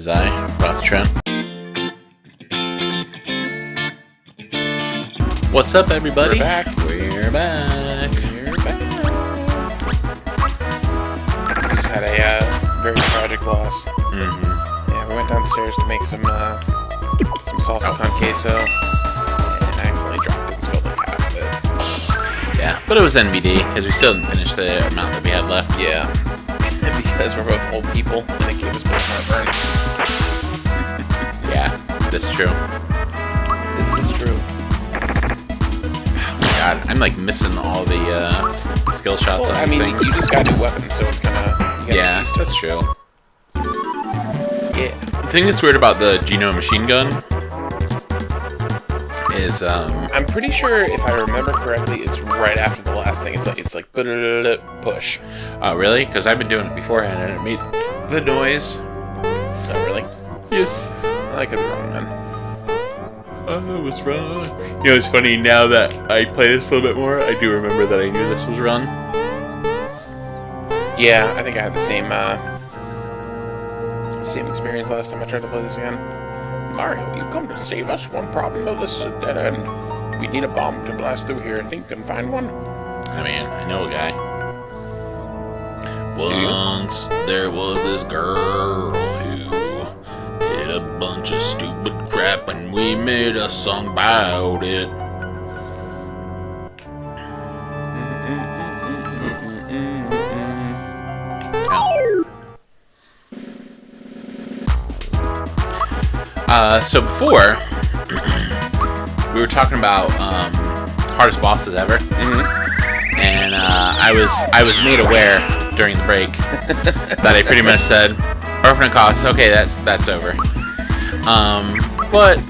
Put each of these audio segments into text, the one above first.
Is I, Ross Trent. What's up, everybody? We're back. We're back. We're back. Just had a very tragic loss. Mm-hmm. Yeah, we went downstairs to make some salsa con queso, and accidentally dropped it and spilled like half of it. Yeah, but it was NBD, because we still didn't finish the amount that we had left. Yeah, because we're both old people, and it gave us both heartburn. Yeah, that's true. This is true. Oh my god, I'm like missing all the skill shots on these things. You just got new weapons, so it's kind of... Yeah, that's true. Yeah. The thing that's weird about the Geno machine gun is, I'm pretty sure, if I remember correctly, it's right after the last thing. It's like push. Oh, really? Because I've been doing it beforehand and it made the noise. Oh, really? Yes. I could be wrong then. I was wrong. You know, it's funny, now that I play this a little bit more, I do remember that I knew this was run. Yeah, I think I had the same experience last time I tried to play this again. Mario, you've come to save us. One problem though, this is a dead end. We need a bomb to blast through here. Think you can find one? I mean, I know a guy. Once there was this girl who did a bunch of stupid crap and we made a song about it. So before, we were talking about hardest bosses ever, and I was made aware during the break that I pretty much said, Orphan of Kos, okay, that's over. But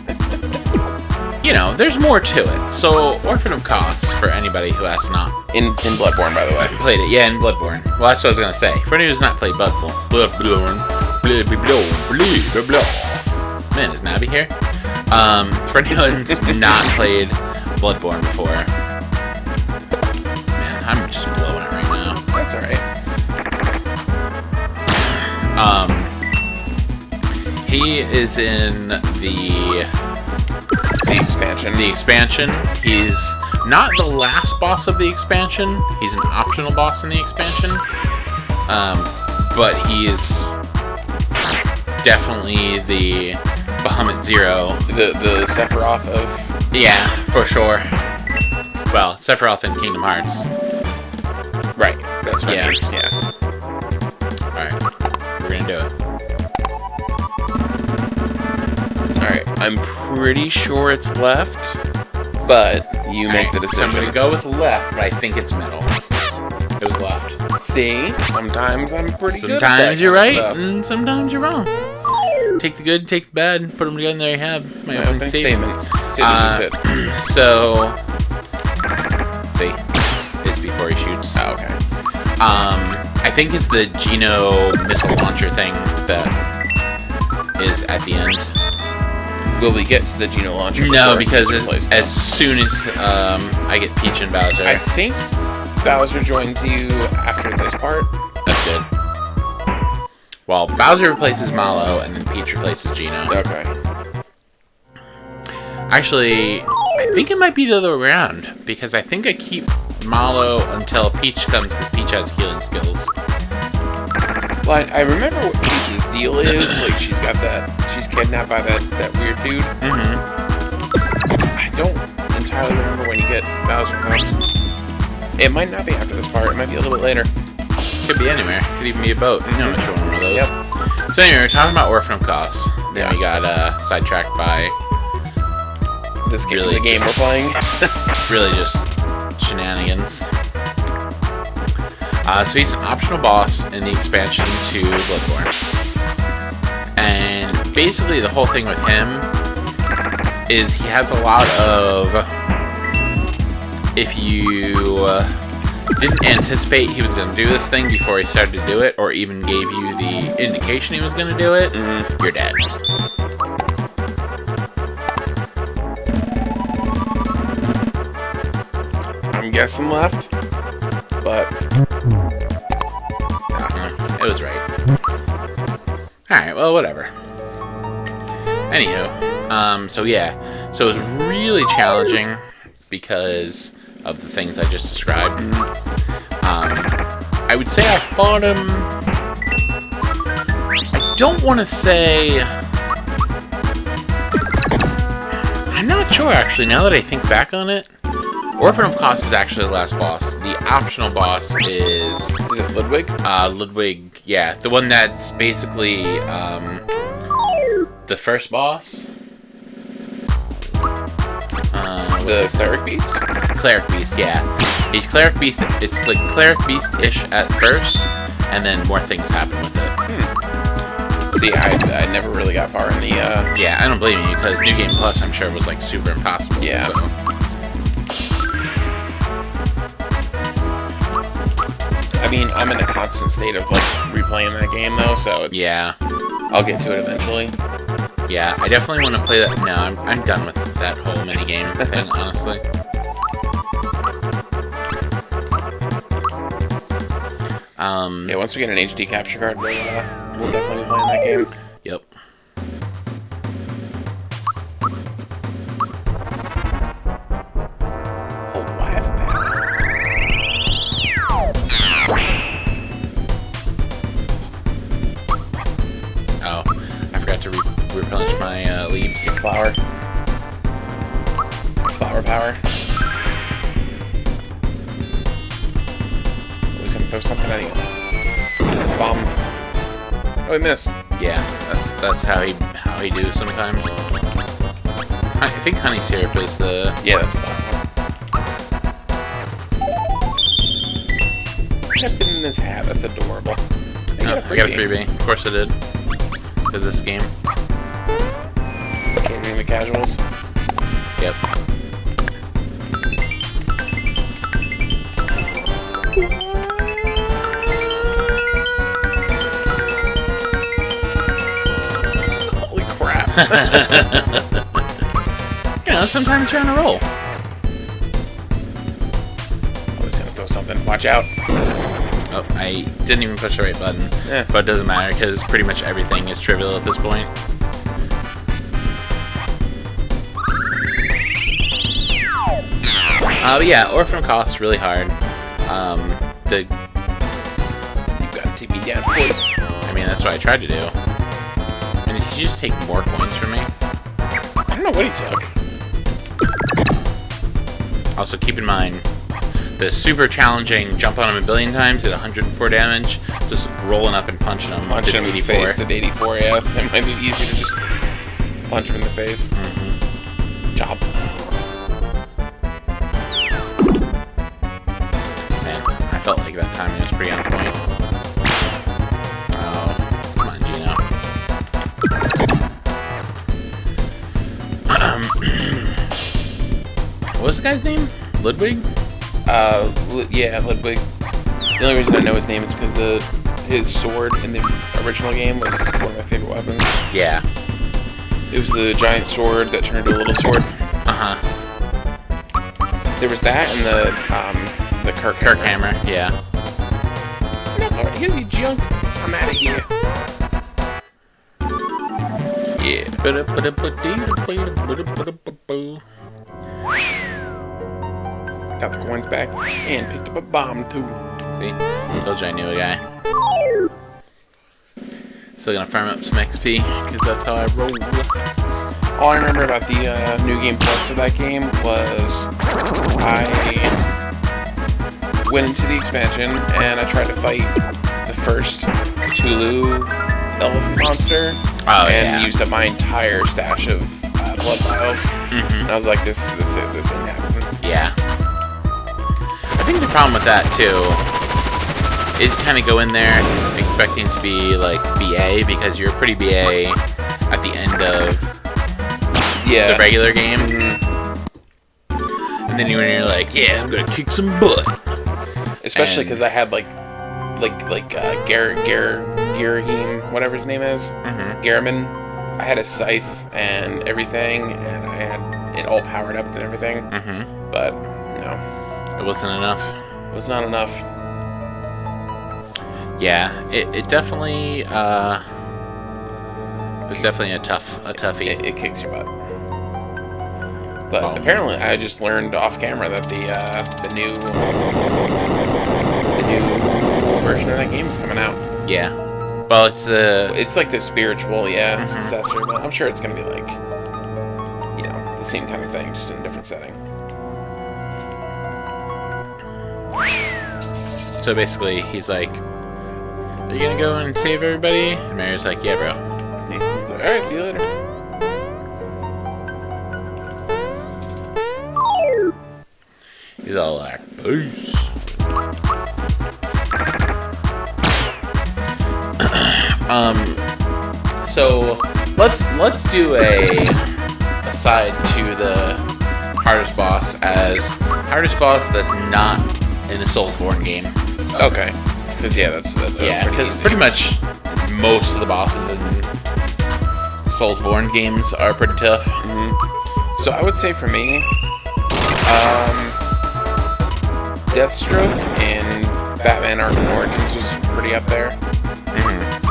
you know, there's more to it. So Orphan of Kos, for anybody who has not In Bloodborne, by the way. played it, yeah, in Bloodborne. Well, that's what I was gonna say. For anyone who's not played Bloodborne. Man, is Navi here? For anyone who's not played Bloodborne before, man, I'm just blowing it right now. That's alright. He is in the expansion. The expansion. He's not the last boss of the expansion. He's an optional boss in the expansion. But he is definitely the Bahamut Zero. The Sephiroth of... Yeah, for sure. Well, Sephiroth in Kingdom Hearts. Right, that's right. Yeah. Alright, we're gonna do it. Alright, I'm pretty sure it's left, but you make the decision. So I'm gonna go with left, but I think it's middle. It was left. See? Sometimes I'm pretty good at that Sometimes you're right, stuff. and sometimes you're wrong. Take the good, take the bad, put them together, and there you have my opening statement. Say what you said. So, see, it's before he shoots. Oh, okay. I think it's the Geno missile launcher thing that is at the end. Will we get to the Geno launcher? No, because as soon as I get Peach and Bowser. I think Bowser joins you after this part. That's good. Well, Bowser replaces Mallow, and then Peach replaces Geno. Okay. Actually, I think it might be the other way around, because I think I keep Mallow until Peach comes, because Peach has healing skills. Well, I remember what Peach's deal is. Like, she's kidnapped by that weird dude. I don't entirely remember when you get Bowser though. It might not be after this part. It might be a little bit later. Could be anywhere. Could even be a boat. You know which one of those. Yep. So anyway, we're talking about Orphan of Kos. Then we got sidetracked by this game, the game we're playing. Really just shenanigans. So he's an optional boss in the expansion to Bloodborne. And basically the whole thing with him is he has a lot of... If you didn't anticipate he was going to do this thing before he started to do it, or even gave you the indication he was going to do it, you're dead. I'm guessing left, but it was right. Alright, well, whatever. Anywho, so yeah, so it was really challenging because of the things I just described. I would say I fought him. I don't want to say. I'm not sure actually. Now that I think back on it, Orphan of Kos is actually the last boss. The optional boss is. Is it Ludwig? Ludwig, yeah, the one that's basically the first boss. The Cleric Beast? Cleric Beast, yeah. He's Cleric Beast. It's like Cleric Beast-ish at first, and then more things happen with it. See, I never really got far in the. Yeah, I don't blame you because New Game Plus, I'm sure, was like super impossible. Yeah. So. I mean, I'm in a constant state of like replaying that game though, so it's. Yeah. I'll get to it eventually. Yeah, I definitely want to play that. No, I'm done with that whole minigame thing, honestly. Yeah, once we get an HD capture card, we'll definitely be playing that game. Yep. Oh, why haven't Oh, I forgot to replenish my leaves. Flower power. Always gonna throw something at you. That's a bomb. Oh, he missed. Yeah, that's how he do sometimes. I think honey syrup is the. Yeah, that's the bomb. Kept it in his hat. That's adorable. Hey, No, I got a freebie. Of course I did. Because this game. Catering the casuals. Yep. Holy crap. You know, sometimes you're on a roll. I was gonna throw something. Watch out. Oh, I didn't even push the right button. Eh. But it doesn't matter because pretty much everything is trivial at this point. But yeah, Orphan of Kos is really hard. You gotta take me down, boys. I mean, that's what I tried to do. And did you just take more coins from me? I don't know what he took. Also, keep in mind, the super challenging jump on him a billion times at 104 damage, just rolling up and punching him. Punch him in the 84. face at 84, yes. It might be easier to just punch him in the face. Mm-hmm. Chop. Man, I felt like that timing was pretty on point. Oh, come on, Gino. What was the guy's name? Ludwig? Yeah, Ludwig. The only reason I know his name is because his sword in the original game was one of my favorite weapons. Yeah. It was the giant sword that turned into a little sword. Uh-huh. There was that and the Kirk hammer, yeah. Here's your junk. I'm out of here. Yeah. Got the coins back and picked up a bomb too. See? Told you I knew a guy. Still gonna farm up some XP, because that's how I roll. All I remember about the New Game Plus of that game was I went into the expansion and I tried to fight the first Cthulhu elephant monster and used up my entire stash of blood vials. Mm-hmm. And I was like, this ain't happening. Yeah. I think the problem with that, too, is kind of go in there expecting to be, like, BA, because you're pretty BA at the end of the regular game. Mm-hmm. And then you're like, yeah, I'm gonna kick some butt. Especially because I had, Garahim, whatever his name is. Mm-hmm. Garaman. I had a scythe and everything, and I had it all powered up and everything. Mm-hmm. But, no. It wasn't enough. It was not enough. Yeah, it definitely, It's definitely a toughie. It kicks your butt. But apparently, I just learned off camera that the new version of that game is coming out. Yeah. Well, it's like the spiritual, successor. But I'm sure it's gonna be like, the same kind of thing, just in a different setting. So basically, he's like, "Are you gonna go and save everybody?" And Mario's like, "Yeah, bro." He's like, "All right, see you later." He's all like, "Peace." So let's do a aside to the hardest boss as hardest boss that's not in a Soulsborne game. Okay. Because because pretty much most of the bosses in Soulsborne games are pretty tough. So I would say for me, Deathstroke in Batman Arkham Origins was pretty up there.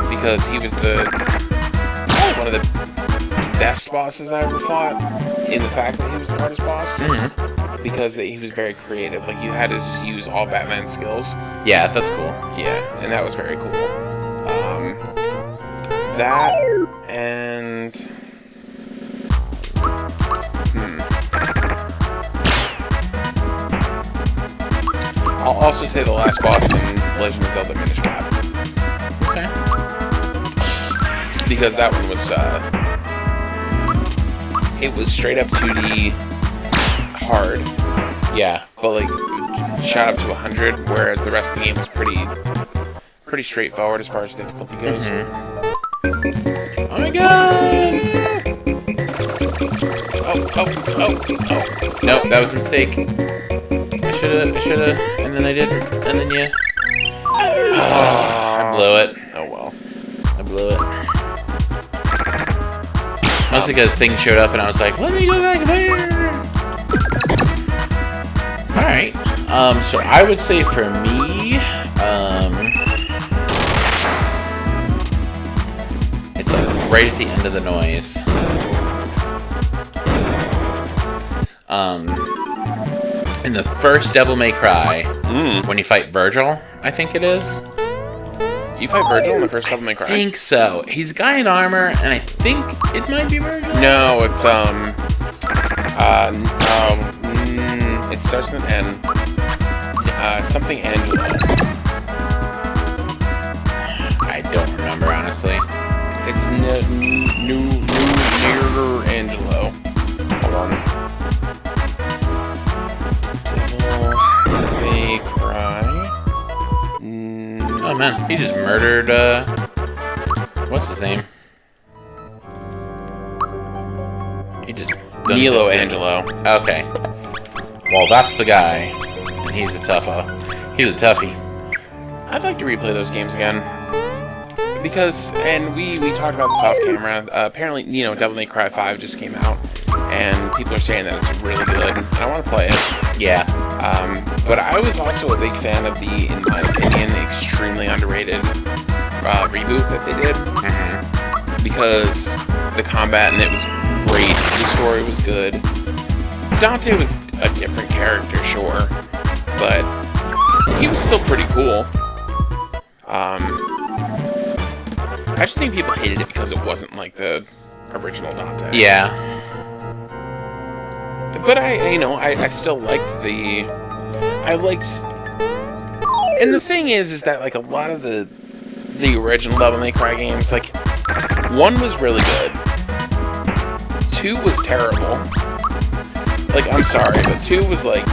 Because he was probably one of the best bosses I ever fought, in the fact that he was the hardest boss. Because he was very creative. Like, you had to just use all Batman skills. Yeah, that's cool. Yeah, and that was very cool. That and I'll also say the last boss in Legend of Zelda Minish Cap. Okay. Because that one was it was straight up 2D hard. Yeah. But like shot up to 100, whereas the rest of the game was pretty straightforward as far as difficulty goes. Oh my god! Oh. Nope, that was a mistake. I should've, and then I didn't, and then I blew it. Oh well. I blew it. Mostly because things showed up and I was like, let me go back there! Alright. So I would say for me, it's like right at the end of the noise. In the first Devil May Cry, when you fight Virgil, I think it is. You fight Virgil in the first Devil May Cry? I think so. He's a guy in armor, and I think it might be Virgil. No, it's it starts with an N. Something Angelo. I don't remember, honestly. It's near Angelo. Hold on. Devil May Cry. Oh man, he just murdered, what's his name? He just... Nilo Angelo. Okay. Well, that's the guy. And he's a tougha. He's a toughie. I'd like to replay those games again. Because, and we talked about this off camera, apparently, Devil May Cry 5 just came out, and people are saying that it's really good, and I want to play it. Yeah. But I was also a big fan of the, in my opinion, extremely underrated reboot that they did. Because the combat in it was great, the story was good. Dante was a different character, sure, but he was still pretty cool. I just think people hated it because it wasn't like the original Dante. Yeah. But I still liked and the thing is that like a lot of the original Devil May Cry games, like 1 was really good, 2 was terrible. Like, I'm sorry, but 2 was like...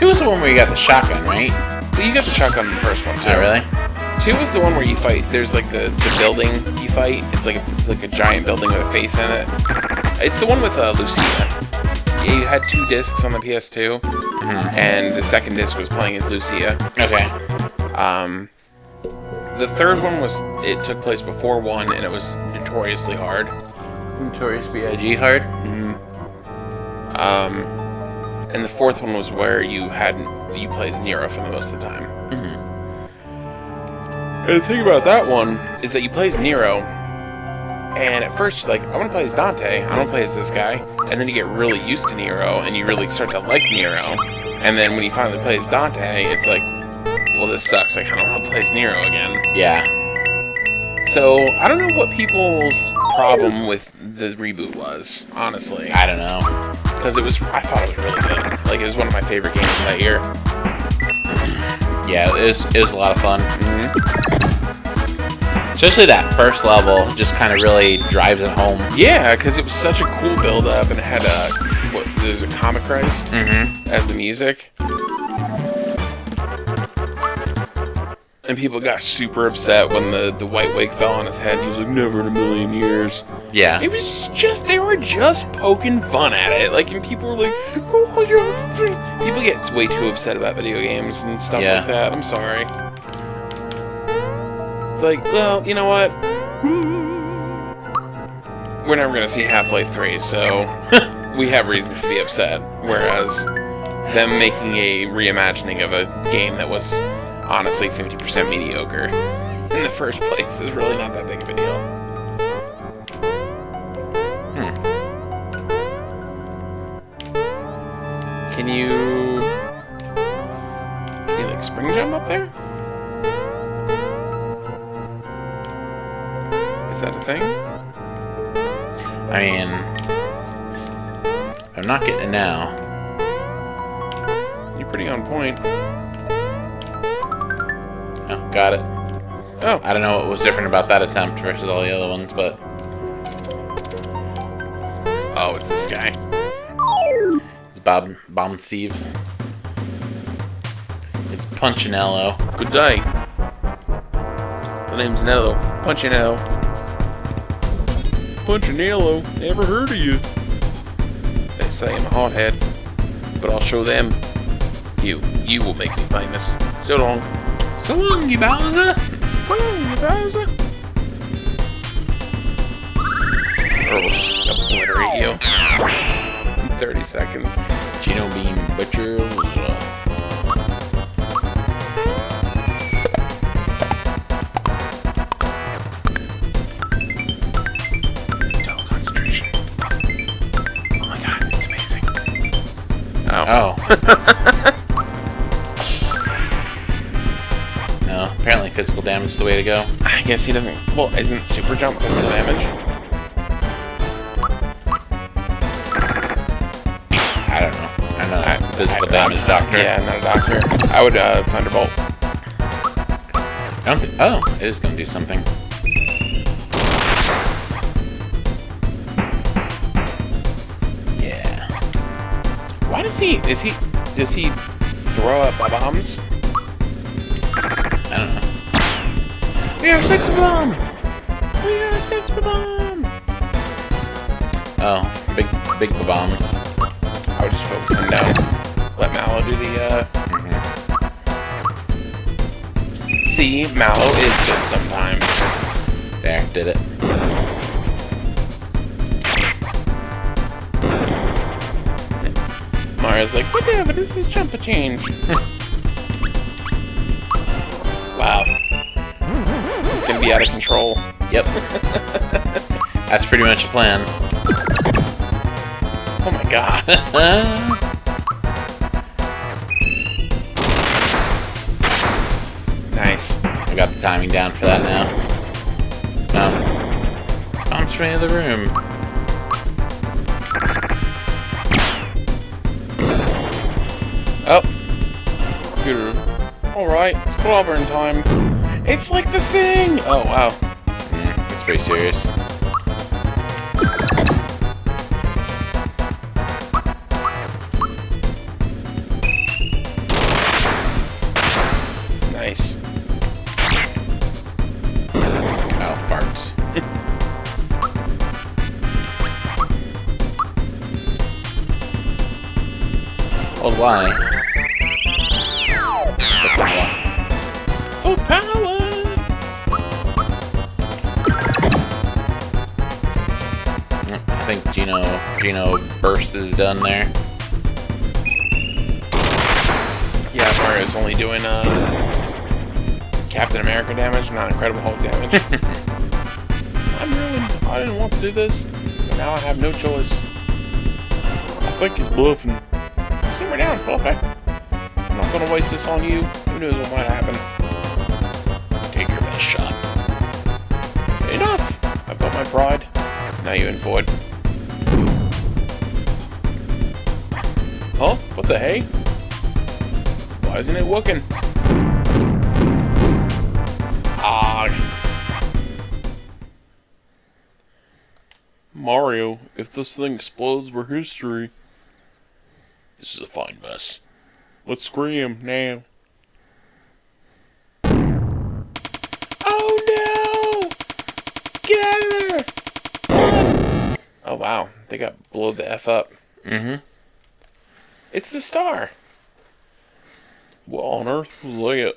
2 was the one where you got the shotgun, right? Well, you got the shotgun in the first one, too. Oh, really? 2 was the one where you fight... There's, like, the building you fight. It's like a giant building with a face in it. It's the one with Lucia. Yeah, you had 2 discs on the PS2, and the second disc was playing as Lucia. Okay. The third one it took place before 1, and it was notoriously hard. Notorious B.I.G. hard? And the fourth one was where you play as Nero for the most of the time. And the thing about that one is that you play as Nero, And at first you're like, I want to play as Dante. I don't play as this guy. And then you get really used to Nero, and you really start to like Nero. And then when you finally play as Dante, it's like, well, this sucks. I kind of want to play as Nero again. Yeah. So I don't know what people's problem with the reboot was, honestly. I don't know. Because I thought it was really good. Like, it was one of my favorite games of that year. Yeah, it was a lot of fun. Mm-hmm. Especially that first level just kind of really drives it home. Yeah, because it was such a cool build-up, and it had there's a Comic Christ as the music. And people got super upset when the white wig fell on his head. He was like, never in a million years. Yeah. It was just, they were just poking fun at it. Like, and people were like, people get way too upset about video games and stuff like that. I'm sorry. It's like, well, you know what? We're never going to see Half-Life 3, so we have reasons to be upset. Whereas them making a reimagining of a game that was honestly 50% mediocre in the first place is really not that big of a deal. Can you like spring jump up there? Is that a thing? I mean, I'm not getting it now. You're pretty on point. Oh, got it. Oh. I don't know what was different about that attempt versus all the other ones, but... Oh, it's this guy. It's Bomb Steve. It's Punchinello. Good day. The name's Nello. Punchinello. Punchinello. Never heard of you. They say I'm a hothead, but I'll show them. You will make me famous. So long. So long, you Bowser. So long, you Bowser. Or we'll just obliterate you in 30 seconds. Gino Bean Butcher. Total concentration. Oh my god, it's amazing. Oh. No, apparently physical damage is the way to go. I guess he doesn't... Well, isn't super jump physical damage? I don't know. I'm not a physical damage doctor. Yeah, I'm not a doctor. I would Thunderbolt. I don't think... Oh, it is going to do something. Yeah. Why does he... Does he throw up bombs? I don't know. We are sex bomb! We are sex bomb! Oh, big bombs. I would just focus him down. Let Mallow do the, See, Mallow is good sometimes. There, did it. Mario's like, whatever, this is jump a change. Wow. It's gonna be out of control. Yep. That's pretty much the plan. Oh my god. Nice. I got the timing down for that now. No. Bombs from the other room. Oh. Computer. Alright, it's clobbering time. It's like the thing! Oh, wow. It's pretty serious. Nice. Oh, farts. Hold Y. Full power! I think Gino burst is done there. Yeah, Mario's only doing Captain America damage, not Incredible Hulk damage. I'm ruined. I didn't want to do this, but now I have no choice. I think he's bluffing. Simmer down, Fluffy. I'm not gonna waste this on you. Who knows what might happen? Take your best shot. Enough! I've got my pride. Now you in for it. Huh? What the hey? Why isn't it working? Ah! Mario, if this thing explodes, we're history. This is a fine mess. Let's scream now. Oh no! Get out of there! Oh wow, they got blown the F up. Mm-hmm. It's the star. What on earth was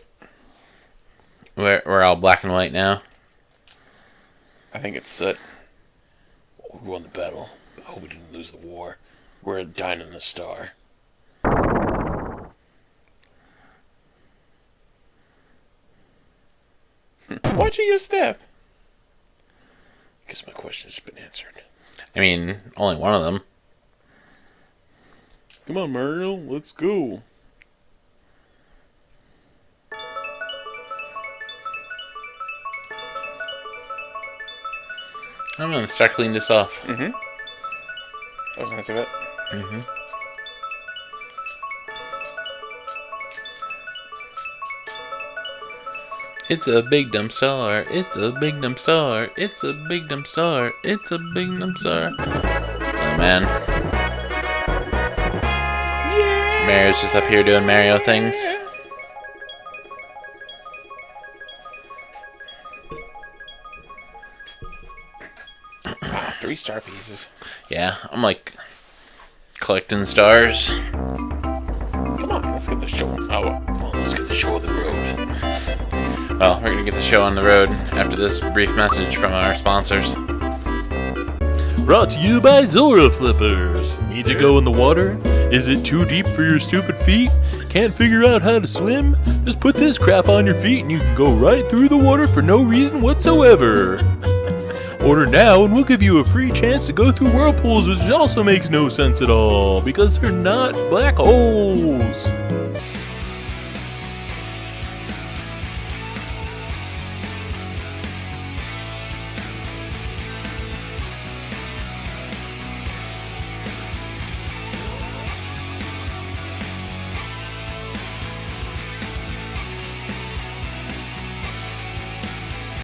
that? We're all black and white now. I think it's soot. We won the battle. I hope we didn't lose the war. We're dying in the star. Watch your step. I guess my question's been answered. I mean, only one of them. Come on, Mario, let's go. I'm gonna start cleaning this off. Mm-hmm. That was nice of it. Mm-hmm. It's a big dumb star. It's a big dumb star. It's a big dumb star. It's a big dumb star. Oh man. Yeah. Mario's just up here doing Mario things. Wow, 3 star pieces. Yeah, I'm like collecting stars. Come on, let's get the show. Oh, come on, let's get the show on the road. Well, we're gonna get the show on the road after this brief message from our sponsors. Brought to you by Zora Flippers. Need to go in the water? Is it too deep for your stupid feet? Can't figure out how to swim? Just put this crap on your feet and you can go right through the water for no reason whatsoever. Order now and we'll give you a free chance to go through whirlpools, which also makes no sense at all, because they're not black holes.